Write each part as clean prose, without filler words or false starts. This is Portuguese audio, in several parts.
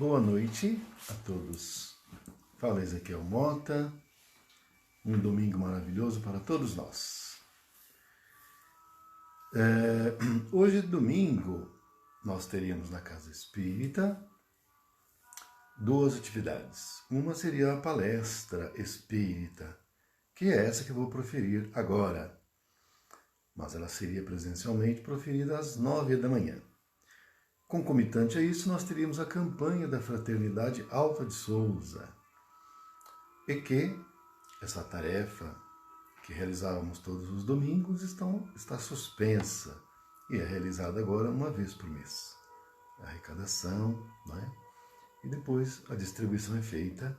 Boa noite a todos. Fala Ezequiel Mota. Um domingo maravilhoso para todos nós. Hoje, domingo, nós teríamos na Casa Espírita duas atividades. Uma seria a palestra espírita, que é essa que eu vou proferir agora. Mas ela seria presencialmente proferida às 9 da manhã. Concomitante a isso, nós teríamos a campanha da Fraternidade Alta de Souza. E que essa tarefa que realizávamos todos os domingos está suspensa e é realizada agora uma vez por mês. A arrecadação, né? E depois a distribuição é feita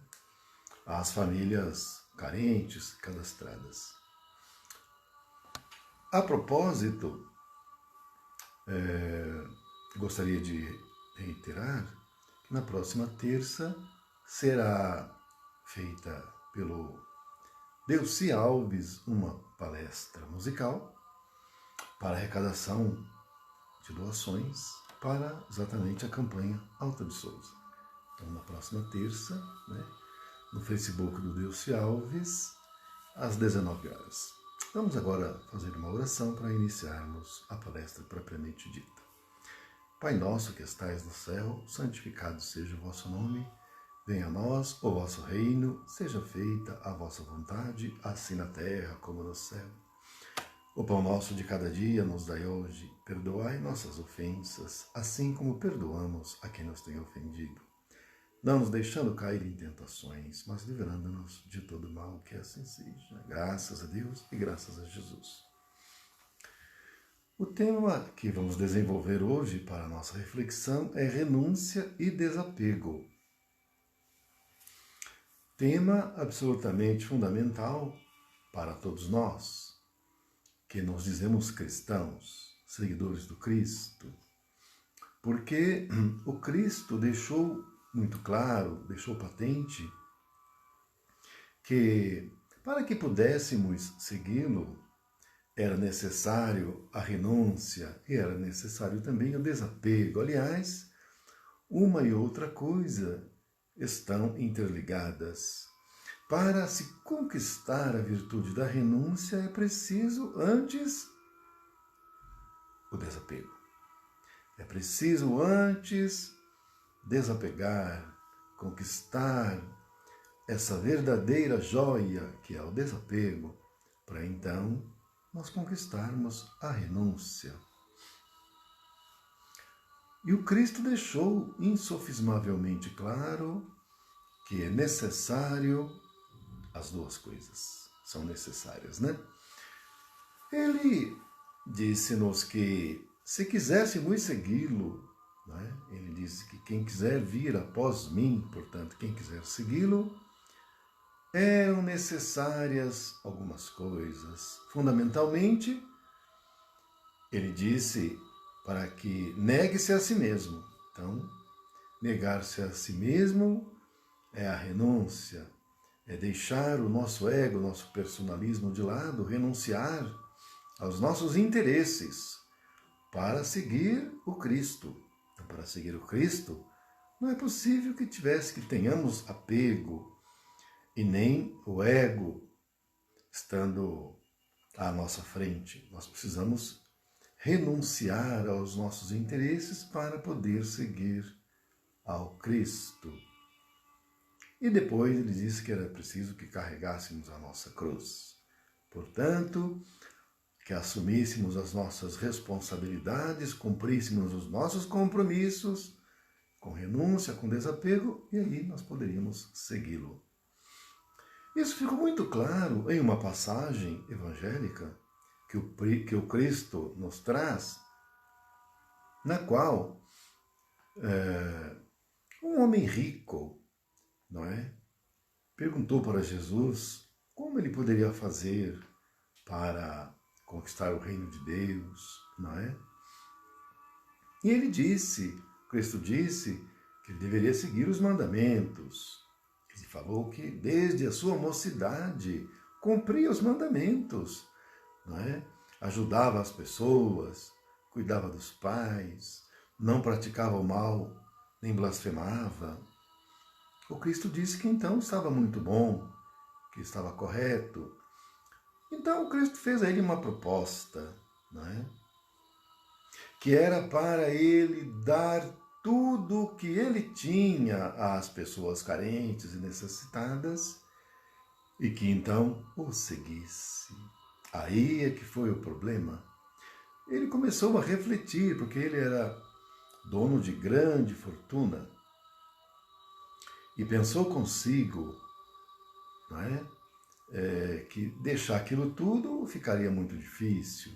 às famílias carentes cadastradas. A propósito, gostaria de reiterar que na próxima terça será feita pelo Delci Alves uma palestra musical para arrecadação de doações para exatamente a campanha Alta de Souza. Então, na próxima terça, no Facebook do Delci Alves, às 19 horas. Vamos agora fazer uma oração para iniciarmos a palestra propriamente dita. Pai nosso que estais no céu, santificado seja o vosso nome. Venha a nós o vosso reino, seja feita a vossa vontade, assim na terra como no céu. O pão nosso de cada dia nos dai hoje, perdoai nossas ofensas, assim como perdoamos a quem nos tem ofendido. Não nos deixando cair em tentações, mas livrando-nos de todo mal, que assim seja. Graças a Deus e graças a Jesus. O tema que vamos desenvolver hoje para a nossa reflexão é renúncia e desapego. Tema absolutamente fundamental para todos nós, que nos dizemos cristãos, seguidores do Cristo, porque o Cristo deixou muito claro, deixou patente, que para que pudéssemos segui-lo, era necessário a renúncia e era necessário também o desapego. Aliás, uma e outra coisa estão interligadas. Para se conquistar a virtude da renúncia é preciso antes o desapego. É preciso antes desapegar, conquistar essa verdadeira joia que é o desapego, para então nós conquistarmos a renúncia. E o Cristo deixou insofismavelmente claro que é necessário, as duas coisas são necessárias, né? Ele disse-nos que se quiséssemos segui-lo, ele disse que quem quiser vir após mim, portanto, quem quiser segui-lo, eram necessárias algumas coisas. Fundamentalmente, ele disse para que negue-se a si mesmo. Então, negar-se a si mesmo é a renúncia, é deixar o nosso ego, o nosso personalismo de lado, renunciar aos nossos interesses para seguir o Cristo. Então, para seguir o Cristo, não é possível que tenhamos apego, e nem o ego estando à nossa frente. Nós precisamos renunciar aos nossos interesses para poder seguir ao Cristo. E depois ele disse que era preciso que carregássemos a nossa cruz. Portanto, que assumíssemos as nossas responsabilidades, cumpríssemos os nossos compromissos, com renúncia, com desapego, e aí nós poderíamos segui-lo. Isso ficou muito claro em uma passagem evangélica que o Cristo nos traz, na qual um homem rico, perguntou para Jesus como ele poderia fazer para conquistar o reino de Deus, E ele Cristo disse que ele deveria seguir os mandamentos. Ele falou que desde a sua mocidade cumpria os mandamentos, ajudava as pessoas, cuidava dos pais, não praticava o mal nem blasfemava. O Cristo disse que então estava muito bom, que estava correto. Então o Cristo fez a ele uma proposta, não é? Que era para ele dar tudo o que ele tinha às pessoas carentes e necessitadas e que então o seguisse. Aí é que foi o problema. Ele começou a refletir, porque ele era dono de grande fortuna, e pensou consigo, não é? Que deixar aquilo tudo ficaria muito difícil.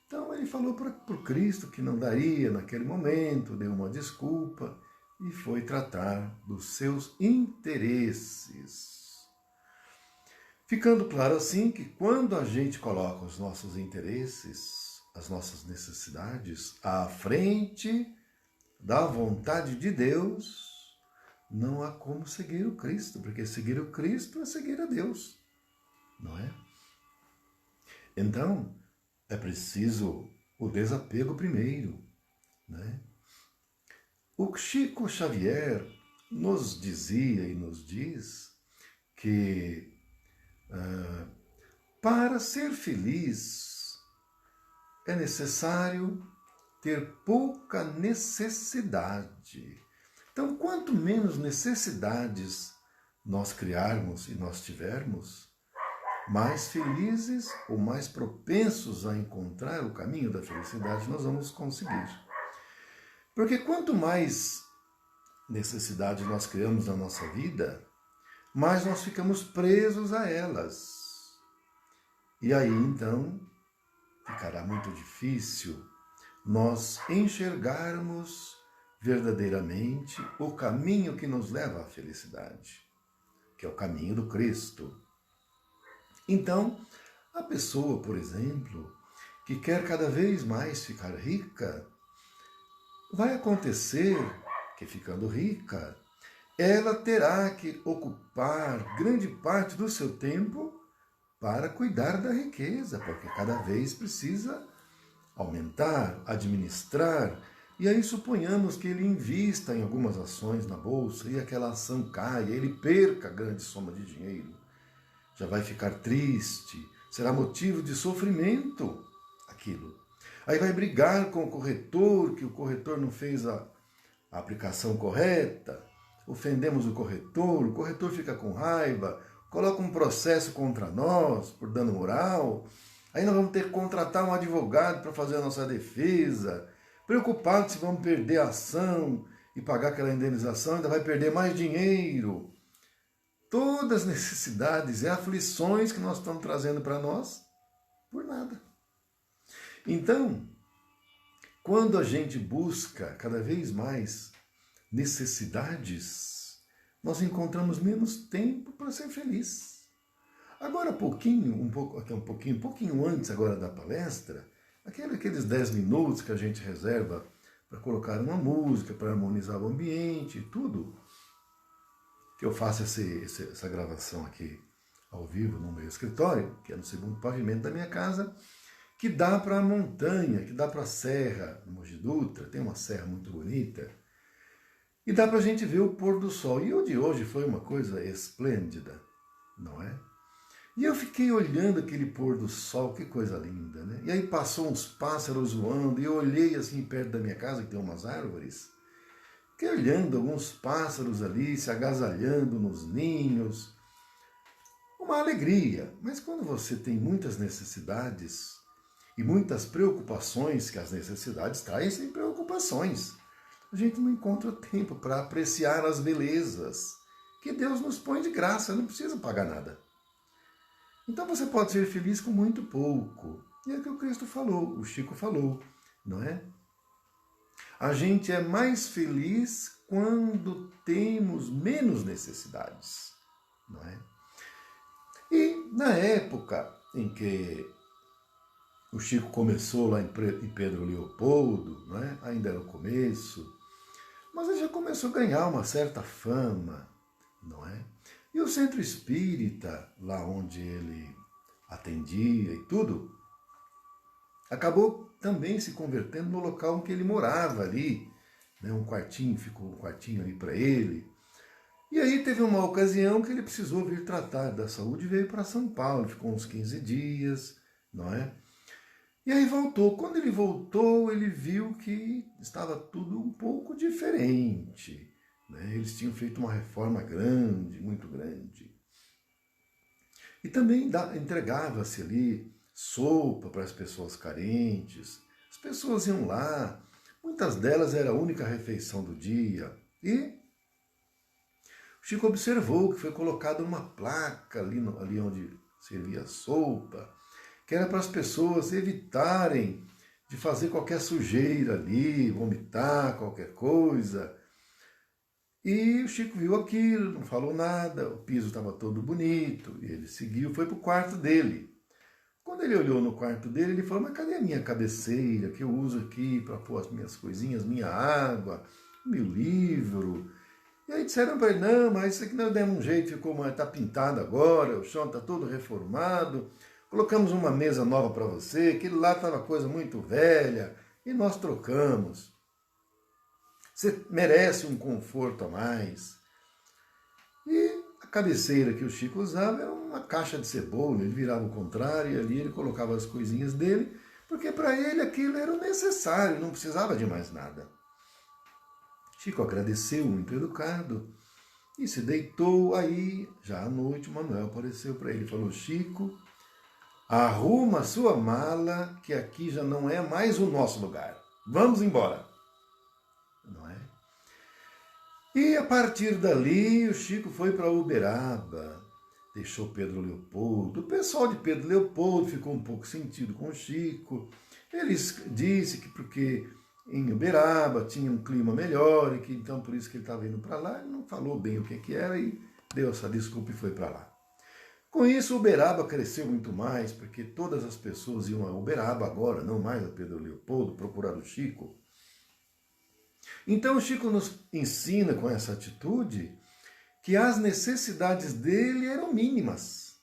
Então ele falou para o Cristo que não daria naquele momento, deu uma desculpa e foi tratar dos seus interesses. Ficando claro assim que quando a gente coloca os nossos interesses, as nossas necessidades à frente da vontade de Deus, não há como seguir o Cristo, porque seguir o Cristo é seguir a Deus, não é? Então, é preciso o desapego primeiro, né? O Chico Xavier nos dizia e nos diz que para ser feliz é necessário ter pouca necessidade. Então, quanto menos necessidades nós criarmos e nós tivermos, mais felizes ou mais propensos a encontrar o caminho da felicidade nós vamos conseguir. Porque quanto mais necessidade nós criamos na nossa vida, mais nós ficamos presos a elas. E aí, então, ficará muito difícil nós enxergarmos verdadeiramente o caminho que nos leva à felicidade, que é o caminho do Cristo. Então, a pessoa, por exemplo, que quer cada vez mais ficar rica, vai acontecer que, ficando rica, ela terá que ocupar grande parte do seu tempo para cuidar da riqueza, porque cada vez precisa aumentar, administrar, e aí suponhamos que ele invista em algumas ações na bolsa e aquela ação caia, ele perca grande soma de dinheiro. Já vai ficar triste, será motivo de sofrimento aquilo. Aí vai brigar com o corretor, que o corretor não fez a aplicação correta, ofendemos o corretor fica com raiva, coloca um processo contra nós por dano moral, aí nós vamos ter que contratar um advogado para fazer a nossa defesa, preocupados se vamos perder a ação e pagar aquela indenização, ainda vai perder mais dinheiro. Todas as necessidades e aflições que nós estamos trazendo para nós, por nada. Então, quando a gente busca cada vez mais necessidades, nós encontramos menos tempo para ser feliz. Agora, um pouquinho antes agora da palestra, aqueles 10 minutos que a gente reserva para colocar uma música, para harmonizar o ambiente e tudo, que eu faço essa gravação aqui ao vivo no meu escritório, que é no segundo pavimento da minha casa, que dá para a montanha, que dá para a serra, no Mogi Dutra, tem uma serra muito bonita, e dá para a gente ver o pôr do sol. E o de hoje foi uma coisa esplêndida, não é? E eu fiquei olhando aquele pôr do sol, que coisa linda, né? E aí passou uns pássaros voando, e eu olhei assim perto da minha casa, que tem umas árvores, fiquei olhando alguns pássaros ali, se agasalhando nos ninhos. Uma alegria. Mas quando você tem muitas necessidades e muitas preocupações, que as necessidades trazem preocupações, a gente não encontra tempo para apreciar as belezas que Deus nos põe de graça, não precisa pagar nada. Então você pode ser feliz com muito pouco. E é o que o Cristo falou, o Chico falou, não é? A gente é mais feliz quando temos menos necessidades, não é? E na época em que o Chico começou lá em Pedro Leopoldo, não é? Ainda era o começo, mas ele já começou a ganhar uma certa fama, não é? E o centro espírita, lá onde ele atendia e tudo, acabou também se convertendo no local em que ele morava ali, né? Ficou um quartinho ali para ele. E aí teve uma ocasião que ele precisou vir tratar da saúde e veio para São Paulo, ficou uns 15 dias, não é? E aí voltou. Quando ele voltou, ele viu que estava tudo um pouco diferente, né? Eles tinham feito uma reforma grande, muito grande. E também entregava-se ali sopa para as pessoas carentes. As pessoas iam lá, muitas delas era a única refeição do dia. E o Chico observou que foi colocada uma placa ali onde servia a sopa, que era para as pessoas evitarem de fazer qualquer sujeira ali, vomitar qualquer coisa. E o Chico viu aquilo, não falou nada, o piso estava todo bonito, e ele seguiu, foi para o quarto dele. Quando ele olhou no quarto dele, ele falou, mas cadê a minha cabeceira que eu uso aqui para pôr as minhas coisinhas, minha água, meu livro? E aí disseram para ele, não, mas isso aqui nós demos um jeito, está pintado agora, o chão está todo reformado, colocamos uma mesa nova para você, aquele lá estava coisa muito velha, e nós trocamos. Você merece um conforto a mais. E a cabeceira que o Chico usava era uma caixa de cebola, ele virava o contrário e ali ele colocava as coisinhas dele, porque para ele aquilo era o necessário, não precisava de mais nada. Chico agradeceu, muito educado, e se deitou. Aí, já à noite, o Manuel apareceu para ele e falou, Chico, arruma a sua mala, que aqui já não é mais o nosso lugar. Vamos embora. Não é? E a partir dali, o Chico foi para Uberaba, deixou Pedro Leopoldo. O pessoal de Pedro Leopoldo ficou um pouco sentido com o Chico. Ele disse que porque em Uberaba tinha um clima melhor e que então por isso que ele estava indo para lá. Ele não falou bem o que era e deu essa desculpa e foi para lá. Com isso, Uberaba cresceu muito mais, porque todas as pessoas iam a Uberaba agora, não mais a Pedro Leopoldo, procurar o Chico. Então o Chico nos ensina com essa atitude que as necessidades dele eram mínimas.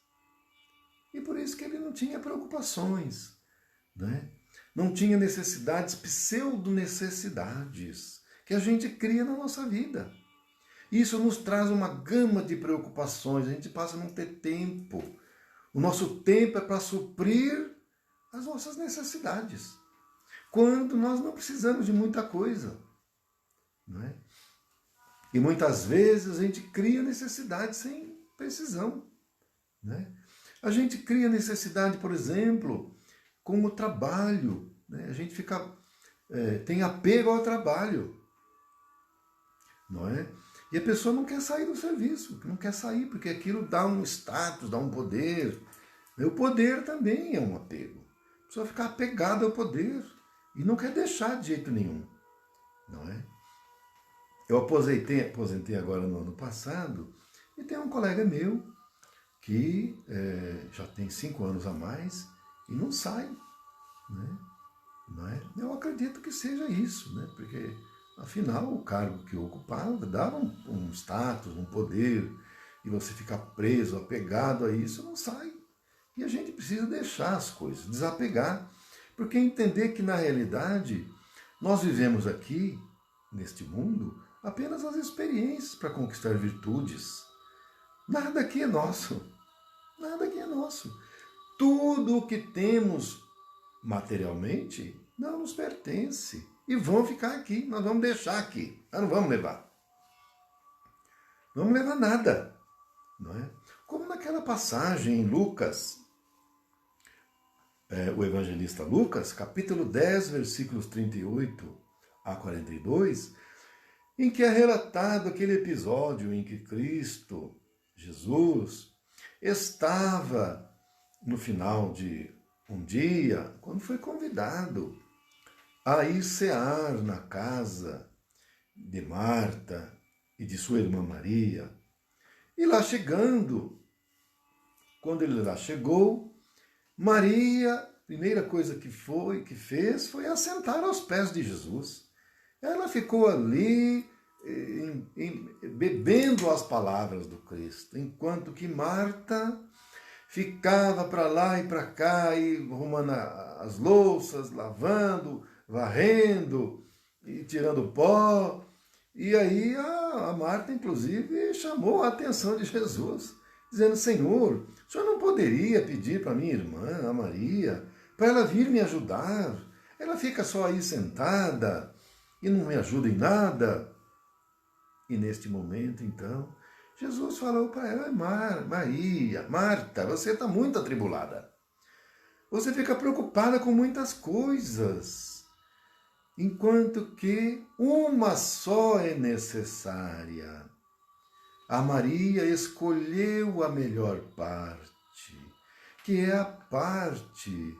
E por isso que ele não tinha preocupações, né? Não tinha necessidades, pseudo-necessidades, que a gente cria na nossa vida. Isso nos traz uma gama de preocupações, a gente passa a não ter tempo. O nosso tempo é para suprir as nossas necessidades, quando nós não precisamos de muita coisa. Não é? E muitas vezes a gente cria necessidade sem precisão. Né? A gente cria necessidade, por exemplo, com o trabalho. Né? A gente tem apego ao trabalho. Não é? E a pessoa não quer sair do serviço, não quer sair, porque aquilo dá um status, dá um poder. O poder também é um apego. A pessoa fica apegada ao poder e não quer deixar de jeito nenhum. Não é? Eu aposentei agora no ano passado, e tem um colega meu que já tem 5 anos a mais e não sai. Né? Não é? Eu acredito que seja isso, né? Porque afinal o cargo que eu ocupava dava um status, um poder, e você ficar preso, apegado a isso, não sai. E a gente precisa deixar as coisas, desapegar, porque entender que na realidade nós vivemos aqui, neste mundo, apenas as experiências para conquistar virtudes. Nada aqui é nosso. Nada aqui é nosso. Tudo o que temos materialmente não nos pertence. E vão ficar aqui. Nós vamos deixar aqui. Nós não vamos levar. Não vamos levar nada. Não é? Como naquela passagem em Lucas, o evangelista Lucas, capítulo 10, versículos 38 a 42, em que é relatado aquele episódio em que Cristo, Jesus, estava no final de um dia, quando foi convidado a ir cear na casa de Marta e de sua irmã Maria. E lá chegando, quando ele lá chegou, Maria, a primeira coisa que fez foi assentar aos pés de Jesus. Ela ficou ali bebendo as palavras do Cristo, enquanto que Marta ficava para lá e para cá, e arrumando as louças, lavando, varrendo, e tirando pó. E aí a Marta, inclusive, chamou a atenção de Jesus, dizendo: Senhor, o senhor não poderia pedir para minha irmã, a Maria, para ela vir me ajudar? Ela fica só aí sentada e não me ajuda em nada. E neste momento, então, Jesus falou para ela: Maria, Marta, você está muito atribulada. Você fica preocupada com muitas coisas, enquanto que uma só é necessária. A Maria escolheu a melhor parte, que é a parte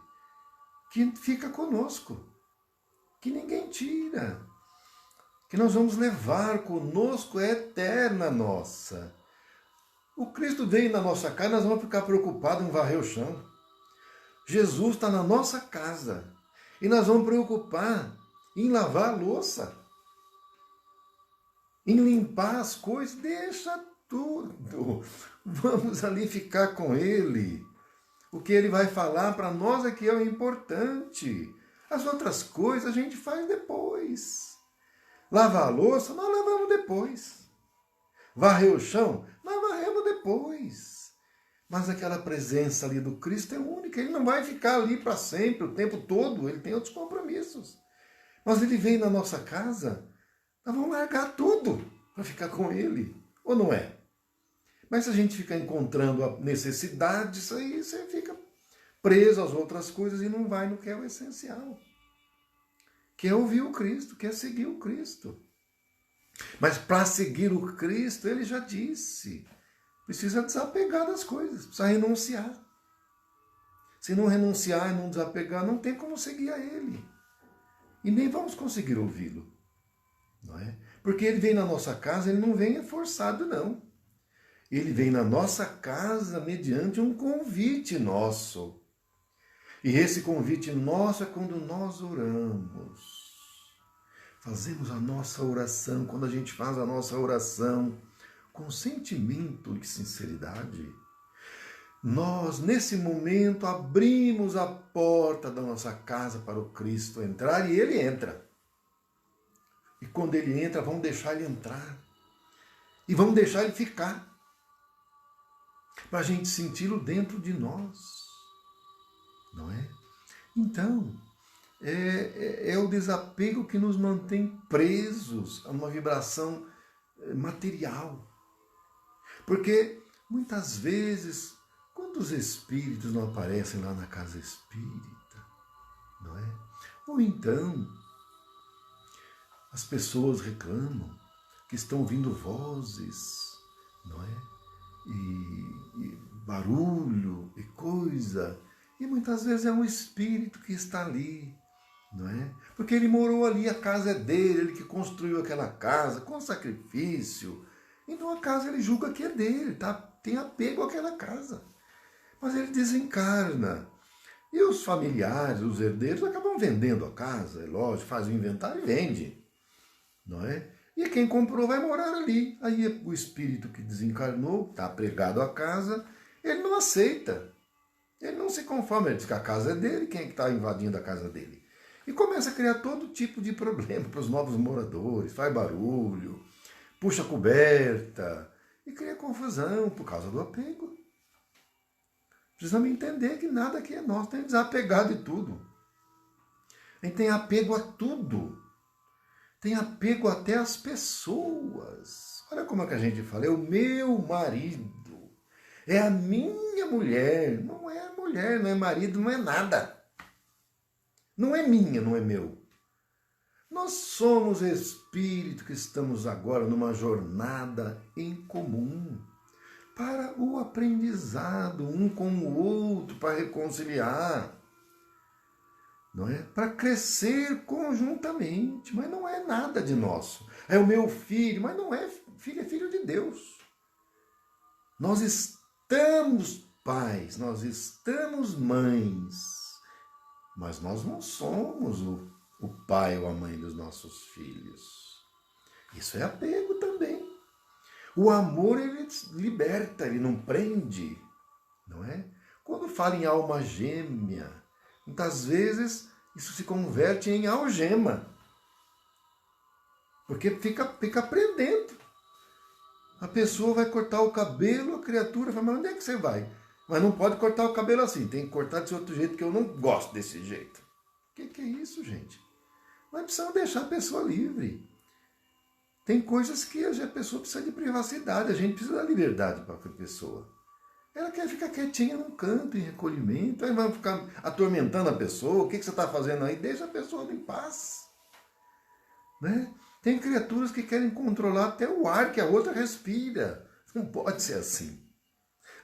que fica conosco, que ninguém tira, que nós vamos levar conosco, é eterna nossa. O Cristo veio na nossa casa, nós vamos ficar preocupados em varrer o chão. Jesus está na nossa casa e nós vamos preocupar em lavar a louça, em limpar as coisas. Deixa tudo. Vamos ali ficar com Ele. O que Ele vai falar para nós é que é o importante. As outras coisas a gente faz depois. Lavar a louça, nós lavamos depois. Varrer o chão, nós varremos depois. Mas aquela presença ali do Cristo é única. Ele não vai ficar ali para sempre, o tempo todo. Ele tem outros compromissos. Mas Ele vem na nossa casa, nós vamos largar tudo para ficar com Ele. Ou não é? Mas se a gente ficar encontrando a necessidade, isso aí você fica preso às outras coisas e não vai no que é o essencial. Que é ouvir o Cristo, que é seguir o Cristo. Mas para seguir o Cristo, Ele já disse, precisa desapegar das coisas, precisa renunciar. Se não renunciar e não desapegar, não tem como seguir a Ele. E nem vamos conseguir ouvi-lo. Não é? Porque Ele vem na nossa casa, Ele não vem forçado, não. Ele vem na nossa casa mediante um convite nosso. E esse convite nosso é quando nós oramos. Fazemos a nossa oração, quando a gente faz a nossa oração com sentimento de sinceridade, nós, nesse momento, abrimos a porta da nossa casa para o Cristo entrar e Ele entra. E quando Ele entra, vamos deixar Ele entrar. E vamos deixar Ele ficar. Para a gente senti-lo dentro de nós. Não é? Então, é o desapego que nos mantém presos a uma vibração material. Porque, muitas vezes, quantos espíritos não aparecem lá na casa espírita? Não é? Ou então, as pessoas reclamam que estão ouvindo vozes, não é? E barulho e coisa, e muitas vezes é um espírito que está ali, não é? Porque ele morou ali, a casa é dele, ele que construiu aquela casa com sacrifício, então a casa ele julga que é dele, tá? Tem apego àquela casa, mas ele desencarna, e os familiares, os herdeiros acabam vendendo a casa, é lógico, faz o inventário e vende, não é? E quem comprou vai morar ali. Aí o espírito que desencarnou, está apegado à casa, ele não aceita. Ele não se conforma, ele diz que a casa é dele, quem é que está invadindo a casa dele? E começa a criar todo tipo de problema para os novos moradores, faz barulho, puxa a coberta, e cria confusão por causa do apego. Precisamos entender que nada aqui é nosso, tem que desapegar de tudo. A gente tem apego a tudo. Tem apego até às pessoas. Olha como é que a gente fala, é o meu marido, é a minha mulher. Não é mulher, não é marido, não é nada. Não é minha, não é meu. Nós somos espírito que estamos agora numa jornada em comum para o aprendizado um com o outro, para reconciliar. Não é? Para crescer conjuntamente, mas não é nada de nosso. É o meu filho, mas não é filho, é filho de Deus. Nós estamos pais, nós estamos mães, mas nós não somos o pai ou a mãe dos nossos filhos. Isso é apego também. O amor, ele liberta, ele não prende, não é? Quando fala em alma gêmea, muitas vezes isso se converte em algema. Porque fica prendendo. A pessoa vai cortar o cabelo, a criatura fala, mas onde é que você vai? Mas não pode cortar o cabelo assim, tem que cortar de outro jeito, que eu não gosto desse jeito. O que é isso, gente? Nós precisamos deixar a pessoa livre. Tem coisas que a pessoa precisa de privacidade, a gente precisa dar liberdade para a pessoa. Ela quer ficar quietinha num canto, em recolhimento, aí vai ficar atormentando a pessoa, o que você está fazendo aí? Deixa a pessoa em paz. Né? Tem criaturas que querem controlar até o ar que a outra respira. Não pode ser assim.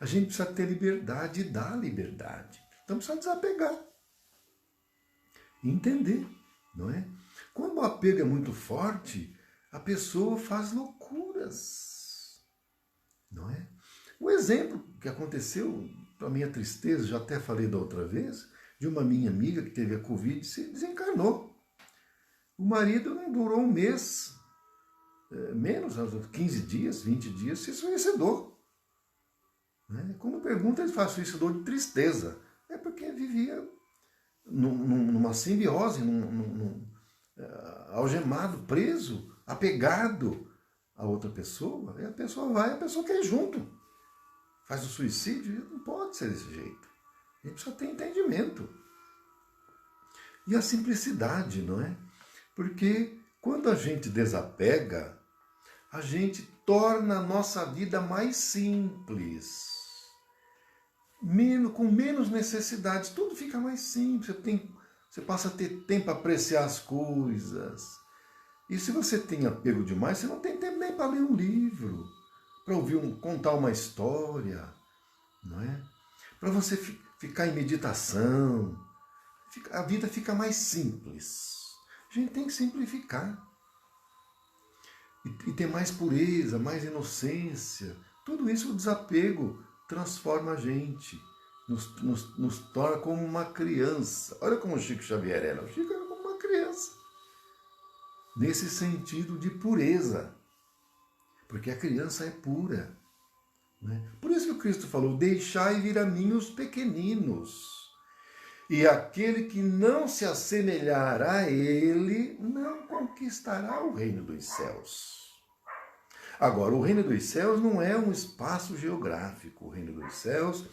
A gente precisa ter liberdade e dar liberdade. Então precisa desapegar. E entender, não é? Quando o apego é muito forte, a pessoa faz loucuras, não é? Um exemplo que aconteceu, para minha tristeza, já até falei da outra vez, de uma minha amiga que teve a Covid e se desencarnou. O marido não durou um mês, menos, 15 dias, 20 dias, se suicidou. Né? Quando pergunta, ele fala suicidou de tristeza. É porque vivia numa simbiose, algemado, preso, apegado a outra pessoa. E a pessoa vai, a pessoa quer ir junto. Faz o suicídio, não pode ser desse jeito. A gente precisa ter entendimento. E a simplicidade, não é? Porque quando a gente desapega, a gente torna a nossa vida mais simples. Com menos necessidades, tudo fica mais simples. Você passa a ter tempo para apreciar as coisas. E se você tem apego demais, você não tem tempo nem para ler um livro, para contar uma história, não é? Para você ficar em meditação. A vida fica mais simples. A gente tem que simplificar. E ter mais pureza, mais inocência. Tudo isso, o desapego transforma a gente. Nos torna como uma criança. Olha como o Chico Xavier era. O Chico era como uma criança. Nesse sentido de pureza. Porque a criança é pura. Né? Por isso que o Cristo falou, deixai vir a mim os pequeninos. E aquele que não se assemelhar a ele, não conquistará o reino dos céus. Agora, o reino dos céus não é um espaço geográfico. O reino dos céus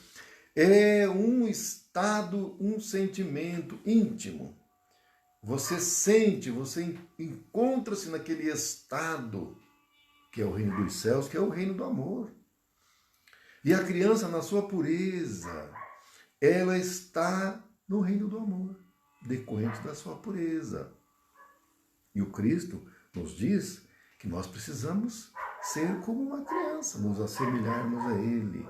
é um estado, um sentimento íntimo. Você sente, você encontra-se naquele estado que é o reino dos céus, que é o reino do amor. E a criança, na sua pureza, ela está no reino do amor, decorrente da sua pureza. E o Cristo nos diz que nós precisamos ser como uma criança, nos assemelharmos a Ele,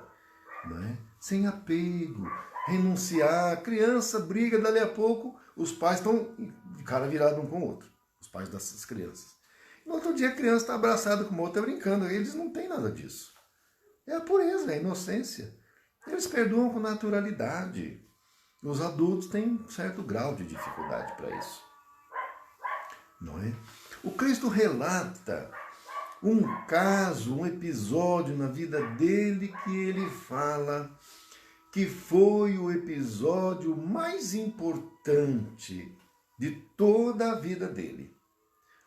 não é? Sem apego, renunciar. A criança briga, dali a pouco os pais estão de cara virado um com o outro, os pais dessas crianças. No outro dia a criança está abraçada com o outro, brincando, eles não têm nada disso. É a pureza, é a inocência. Eles perdoam com naturalidade. Os adultos têm um certo grau de dificuldade para isso. Não é? O Cristo relata um caso, um episódio na vida dele que ele fala que foi o episódio mais importante de toda a vida dele.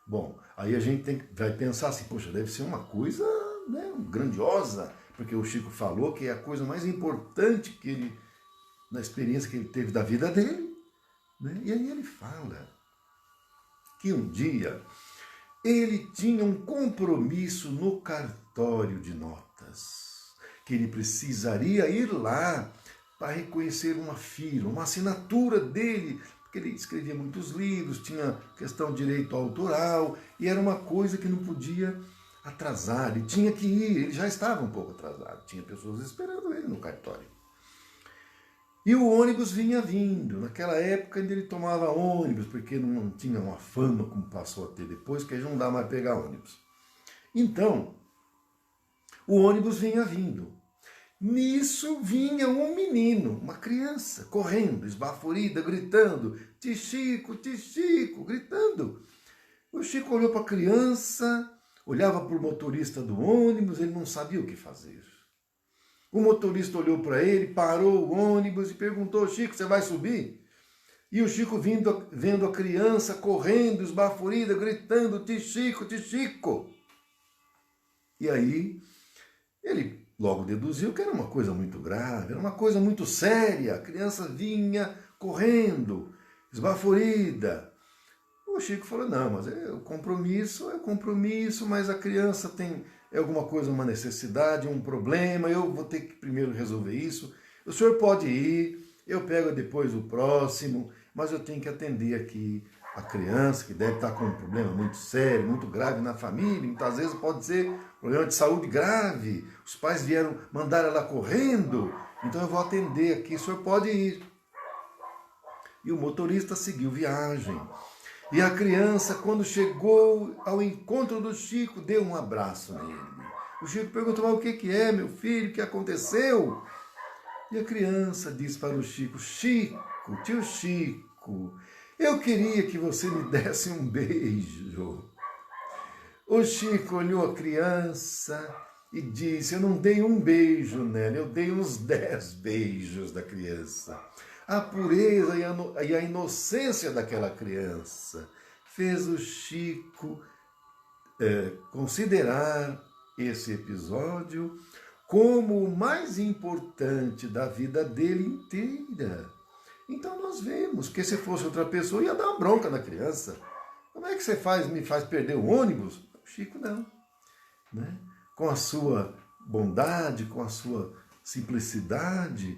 Bom, aí a gente vai pensar assim, poxa, deve ser uma coisa, né, grandiosa, porque o Chico falou que é a coisa mais importante que ele, na experiência que ele teve da vida dele. Né? E aí ele fala que um dia ele tinha um compromisso no cartório de notas, que ele precisaria ir lá para reconhecer uma firma, uma assinatura dele, porque ele escrevia muitos livros, tinha questão de direito autoral, e era uma coisa que não podia atrasar, ele tinha que ir, ele já estava um pouco atrasado, tinha pessoas esperando ele no cartório. E o ônibus vinha vindo. Naquela época ainda ele tomava ônibus, porque não tinha uma fama como passou a ter depois, que não dá mais pegar ônibus. Então, o ônibus vinha vindo. Nisso vinha um menino, uma criança, correndo, esbaforida, gritando, Tichico, Tichico, gritando. O Chico olhou para a criança, olhava para o motorista do ônibus, ele não sabia o que fazer. O motorista olhou para ele, parou o ônibus e perguntou, Chico, você vai subir? E o Chico vendo a criança correndo, esbaforida, gritando, Tichico, Tichico. E aí ele logo deduziu que era uma coisa muito grave, era uma coisa muito séria. A criança vinha correndo, esbaforida. O Chico falou, não, mas o compromisso é compromisso, mas a criança tem alguma coisa, uma necessidade, um problema, eu vou ter que primeiro resolver isso. O senhor pode ir, eu pego depois o próximo, mas eu tenho que atender aqui a criança, que deve estar com um problema muito sério, muito grave na família, muitas vezes pode ser problema de saúde grave, os pais vieram mandar ela correndo, então eu vou atender aqui, o senhor pode ir. E o motorista seguiu viagem. E a criança, quando chegou ao encontro do Chico, deu um abraço nele. O Chico perguntou, mas o que é, meu filho, o que aconteceu? E a criança disse para o Chico, Chico, tio Chico, eu queria que você me desse um beijo. O Chico olhou a criança e disse, eu não dei um beijo nela, eu dei uns 10 beijos da criança. A pureza e a inocência daquela criança fez o Chico considerar esse episódio como o mais importante da vida dele inteira. Então nós vemos que se fosse outra pessoa ia dar uma bronca na criança. Como é que você me faz perder o ônibus? O Chico não. Né? Com a sua bondade, com a sua simplicidade,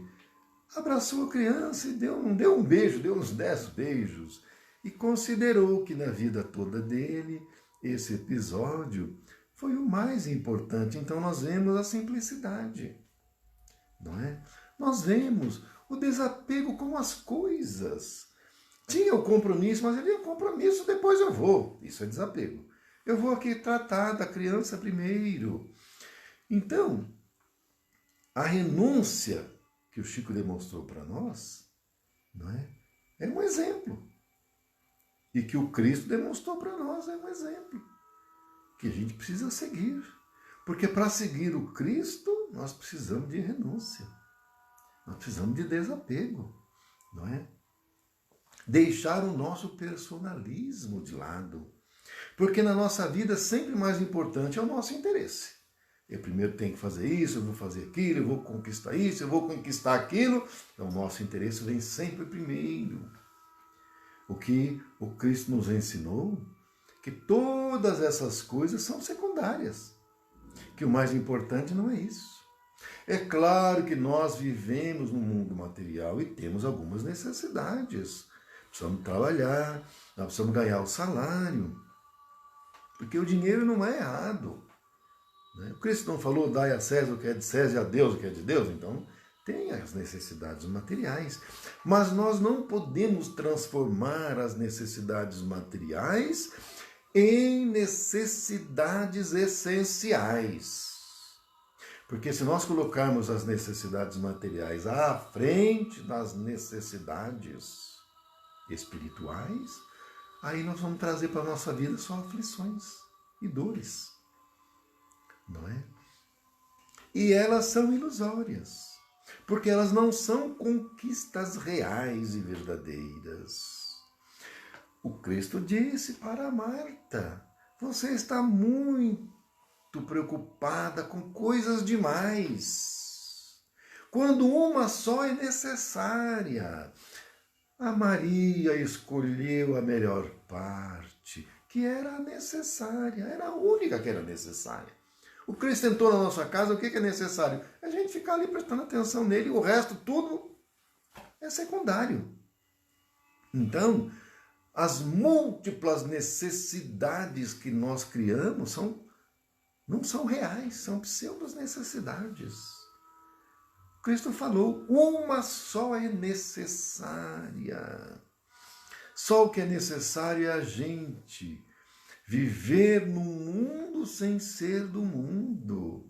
abraçou a criança e não deu um beijo, deu uns 10 beijos. E considerou que na vida toda dele, esse episódio foi o mais importante. Então nós vemos a simplicidade, não é? Nós vemos o desapego com as coisas. Tinha o compromisso, mas ele é compromisso, depois eu vou. Isso é desapego. Eu vou aqui tratar da criança primeiro. Então, a renúncia que o Chico demonstrou para nós, não é? É um exemplo. E que o Cristo demonstrou para nós é um exemplo. Que a gente precisa seguir. Porque para seguir o Cristo, nós precisamos de renúncia. Nós precisamos de desapego, não é? Deixar o nosso personalismo de lado. Porque na nossa vida sempre mais importante é o nosso interesse. Eu primeiro tenho que fazer isso, eu vou fazer aquilo, eu vou conquistar isso, eu vou conquistar aquilo. Então o nosso interesse vem sempre primeiro. O que o Cristo nos ensinou, que todas essas coisas são secundárias. Que o mais importante não é isso. É claro que nós vivemos no mundo material e temos algumas necessidades. Precisamos trabalhar, nós precisamos ganhar o salário. Porque o dinheiro não é errado. Né? O Cristo não falou, dai a César o que é de César e a Deus o que é de Deus? Então, tem as necessidades materiais. Mas nós não podemos transformar as necessidades materiais em necessidades essenciais. Porque se nós colocarmos as necessidades materiais à frente das necessidades espirituais, aí nós vamos trazer para a nossa vida só aflições e dores. Não é? E elas são ilusórias, porque elas não são conquistas reais e verdadeiras. O Cristo disse para Marta, você está muito preocupada com coisas demais, quando uma só é necessária. A Maria escolheu a melhor parte, que era a necessária, era a única que era necessária. O Cristo entrou na nossa casa, o que é necessário? A gente ficar ali prestando atenção nele, o resto tudo é secundário. Então, as múltiplas necessidades que nós criamos não são reais, são pseudo-necessidades. Cristo falou, uma só é necessária. Só o que é necessário é a gente viver no mundo sem ser do mundo.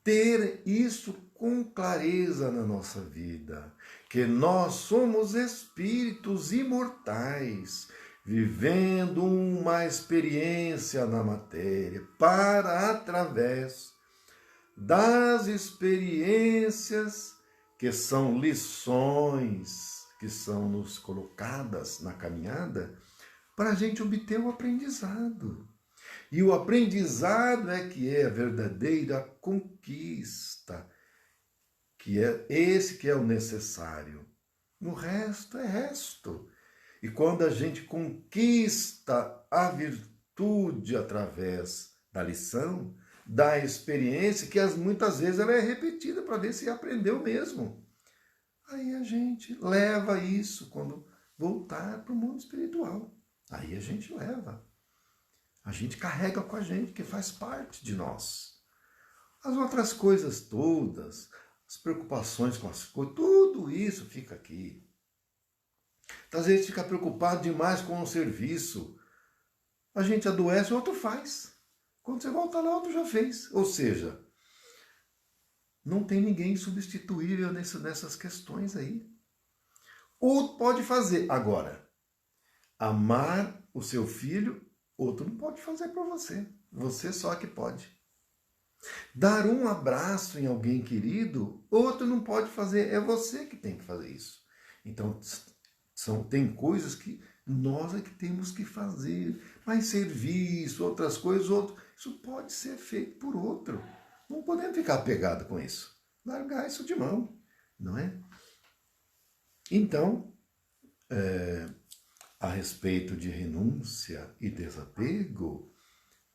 Ter isso com clareza na nossa vida, que nós somos espíritos imortais, vivendo uma experiência na matéria, para através das experiências que são lições que são nos colocadas na caminhada para a gente obter o aprendizado. E o aprendizado é que é a verdadeira conquista, que é esse que é o necessário. No resto é resto. E quando a gente conquista a virtude através da lição, da experiência, que muitas vezes ela é repetida para ver se aprendeu mesmo. Aí a gente leva isso quando voltar para o mundo espiritual. Aí a gente leva. A gente carrega com a gente, que faz parte de nós. As outras coisas todas, as preocupações com as coisas, tudo isso fica aqui. Às vezes fica preocupado demais com o serviço. A gente adoece, o outro faz. Quando você volta lá, o outro já fez. Ou seja, não tem ninguém substituível nessas questões aí. Outro pode fazer. Agora, amar o seu filho, outro não pode fazer por você. Você só que pode. Dar um abraço em alguém querido, outro não pode fazer. É você que tem que fazer isso. Então, tem coisas que nós é que temos que fazer. Mas serviço, outras coisas, isso pode ser feito por outro. Não podemos ficar apegado com isso. Largar isso de mão, não é? Então, a respeito de renúncia e desapego,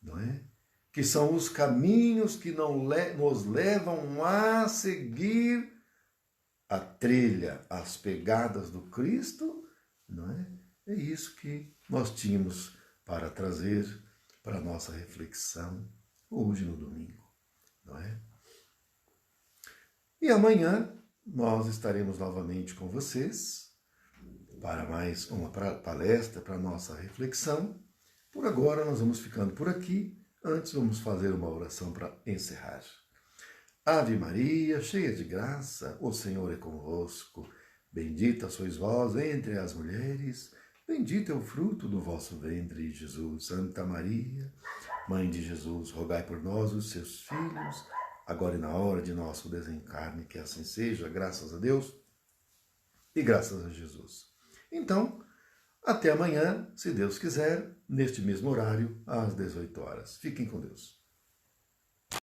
não é? Que são os caminhos que nos levam a seguir a trilha, as pegadas do Cristo, não é? É isso que nós tínhamos para trazer para a nossa reflexão hoje no domingo, não é? E amanhã nós estaremos novamente com vocês para mais uma palestra, para a nossa reflexão. Por agora nós vamos ficando por aqui. Antes vamos fazer uma oração para encerrar. Ave Maria, cheia de graça, o Senhor é convosco. Bendita sois vós entre as mulheres, bendito é o fruto do vosso ventre, Jesus. Santa Maria, Mãe de Jesus, rogai por nós, os seus filhos, agora e na hora de nosso desencarne, que assim seja, graças a Deus e graças a Jesus. Então, até amanhã, se Deus quiser, neste mesmo horário, às 18 horas. Fiquem com Deus.